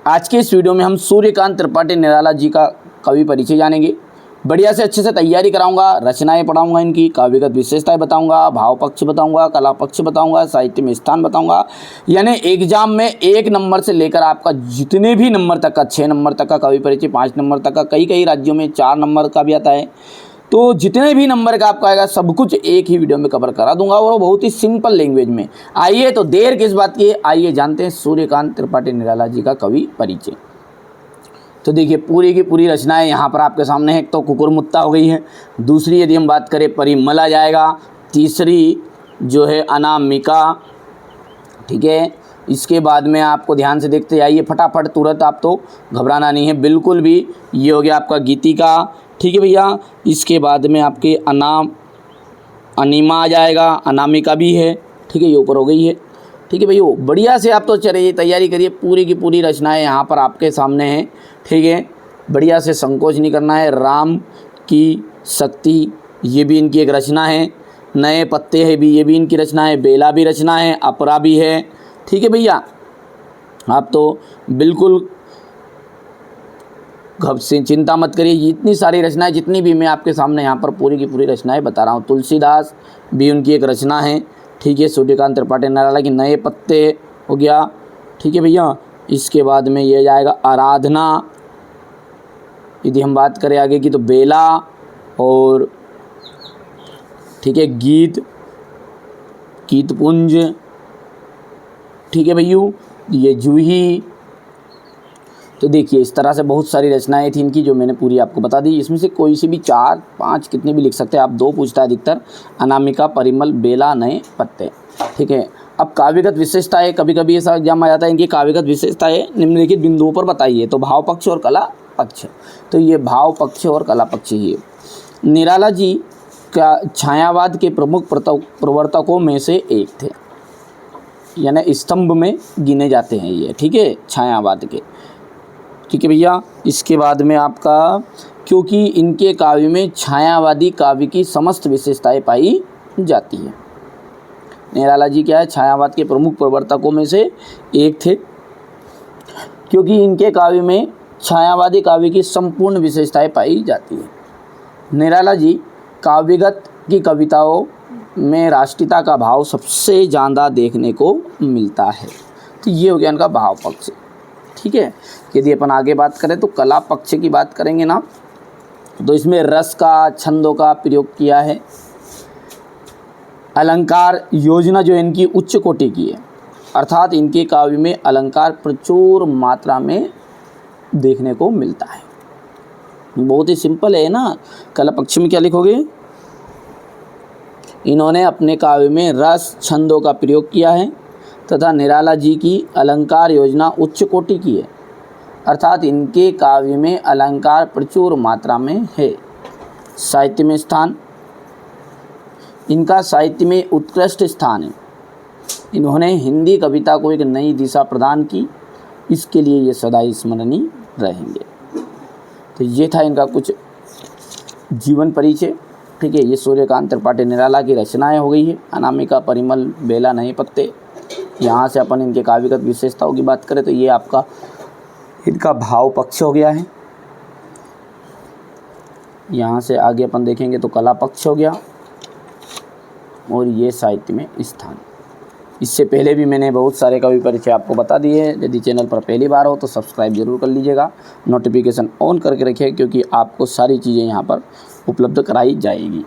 आज के इस वीडियो में हम सूर्यकांत त्रिपाठी निराला जी का कवि परिचय जानेंगे। बढ़िया से अच्छे से तैयारी कराऊंगा, रचनाएं पढ़ाऊंगा, इनकी काव्यगत विशेषताएं बताऊंगा, भाव पक्ष बताऊंगा, कला पक्ष बताऊंगा, साहित्य में स्थान बताऊंगा। यानी एग्जाम में 1 नंबर से लेकर आपका जितने भी नंबर तक का, 6 नंबर तक का कवि परिचय, 5 नंबर तक का, कई राज्यों में 4 नंबर का भी आता है। तो जितने भी नंबर का आपका आएगा सब कुछ एक ही वीडियो में कवर करा दूंगा और वो बहुत ही सिंपल लैंग्वेज में। आइए तो देर किस बात की, आइए जानते हैं सूर्यकांत त्रिपाठी निराला जी का कवि परिचय। तो देखिए पूरी की पूरी रचनाएं यहाँ पर आपके सामने है। एक तो कुकुरमुत्ता हो गई है, दूसरी यदि हम बात करें परिमल आ जाएगा, तीसरी जो है अनामिका, ठीक है। इसके बाद में आपको ध्यान से देखते जाइए फटाफट, तुरंत आप तो घबराना नहीं है बिल्कुल भी। ये हो गया आपका गीतिका, ठीक है भैया। इसके बाद में आपके अनिमा आ जाएगा, अनामिका भी है, ठीक है, ये ऊपर हो गई है, ठीक है भैया। बढ़िया से आप तो चलिए तैयारी करिए, पूरी की पूरी रचनाएं यहाँ पर आपके सामने हैं, ठीक है। बढ़िया से संकोच नहीं करना है। राम की शक्ति, ये भी इनकी एक रचना है। नए पत्ते है भी, ये भी इनकी रचना है। बेला भी रचना है, अपरा भी है, ठीक है भैया। आप तो बिल्कुल से चिंता मत करिए, इतनी सारी रचनाएं जितनी भी मैं आपके सामने यहाँ पर पूरी की पूरी रचनाएं बता रहा हूँ। तुलसीदास भी उनकी एक रचना है, ठीक है। सूर्यकांत त्रिपाठी निराला की नए पत्ते हो गया, ठीक है भैया। इसके बाद में ये जाएगा आराधना, यदि हम बात करें आगे की तो बेला, और ठीक है गीतपुंज, ठीक है भैया। ये जूही। तो देखिए इस तरह से बहुत सारी रचनाएं थी इनकी जो मैंने पूरी आपको बता दी। इसमें से कोई सी भी 4, 5 कितने भी लिख सकते हैं आप। 2 पूछता है अधिकतर, अनामिका, परिमल, बेला, नए पत्ते, ठीक है। अब काव्यगत विशेषताएं, कभी कभी ऐसा एग्जाम आ जाता है, इनकी काव्यगत विशेषताएं निम्नलिखित बिंदुओं पर बताइए। तो भाव पक्ष और कला पक्ष, तो ये भाव पक्ष और कला पक्ष ही है। निराला जी का छायावाद के प्रमुख प्रवर्तकों में से एक थे, यानी स्तंभ में गिने जाते हैं ये, ठीक है, छायावाद के, ठीक है भैया। इसके बाद में आपका, क्योंकि इनके काव्य में छायावादी काव्य की समस्त विशेषताएं पाई जाती है। निराला जी क्या है, छायावाद के प्रमुख प्रवर्तकों में से एक थे, क्योंकि इनके काव्य में छायावादी काव्य की संपूर्ण विशेषताएं पाई जाती है। निराला जी काव्यगत की कविताओं में राष्ट्रीयता का भाव सबसे ज़्यादा देखने को मिलता है। तो ये हो गया इनका भाव पक्ष, ठीक है। यदि अपन आगे बात करें तो कला पक्ष की बात करेंगे ना, तो इसमें रस का, छंदों का प्रयोग किया है। अलंकार योजना जो इनकी उच्च कोटि की है, अर्थात इनके काव्य में अलंकार प्रचुर मात्रा में देखने को मिलता है। बहुत ही सिंपल है ना। कला पक्ष में क्या लिखोगे, इन्होंने अपने काव्य में रस, छंदों का प्रयोग किया है तथा निराला जी की अलंकार योजना उच्च कोटि की है, अर्थात इनके काव्य में अलंकार प्रचुर मात्रा में है। साहित्य में स्थान, इनका साहित्य में उत्कृष्ट स्थान है। इन्होंने हिंदी कविता को एक नई दिशा प्रदान की, इसके लिए ये सदा स्मरणीय रहेंगे। तो ये था इनका कुछ जीवन परिचय, ठीक है। ये सूर्यकांत त्रिपाठी निराला की रचनाएं हो गई है, अनामिका, परिमल, बेला, नए पत्ते। यहाँ से अपन इनके काव्यगत विशेषताओं की बात करें तो ये आपका इनका भाव पक्ष हो गया है। यहाँ से आगे अपन देखेंगे तो कला पक्ष हो गया, और ये साहित्य में स्थान। इससे पहले भी मैंने बहुत सारे कवि परिचय आपको बता दिए हैं। यदि चैनल पर पहली बार हो तो सब्सक्राइब जरूर कर लीजिएगा, नोटिफिकेशन ऑन करके रखिए, क्योंकि आपको सारी चीज़ें यहाँ पर उपलब्ध कराई जाएगी।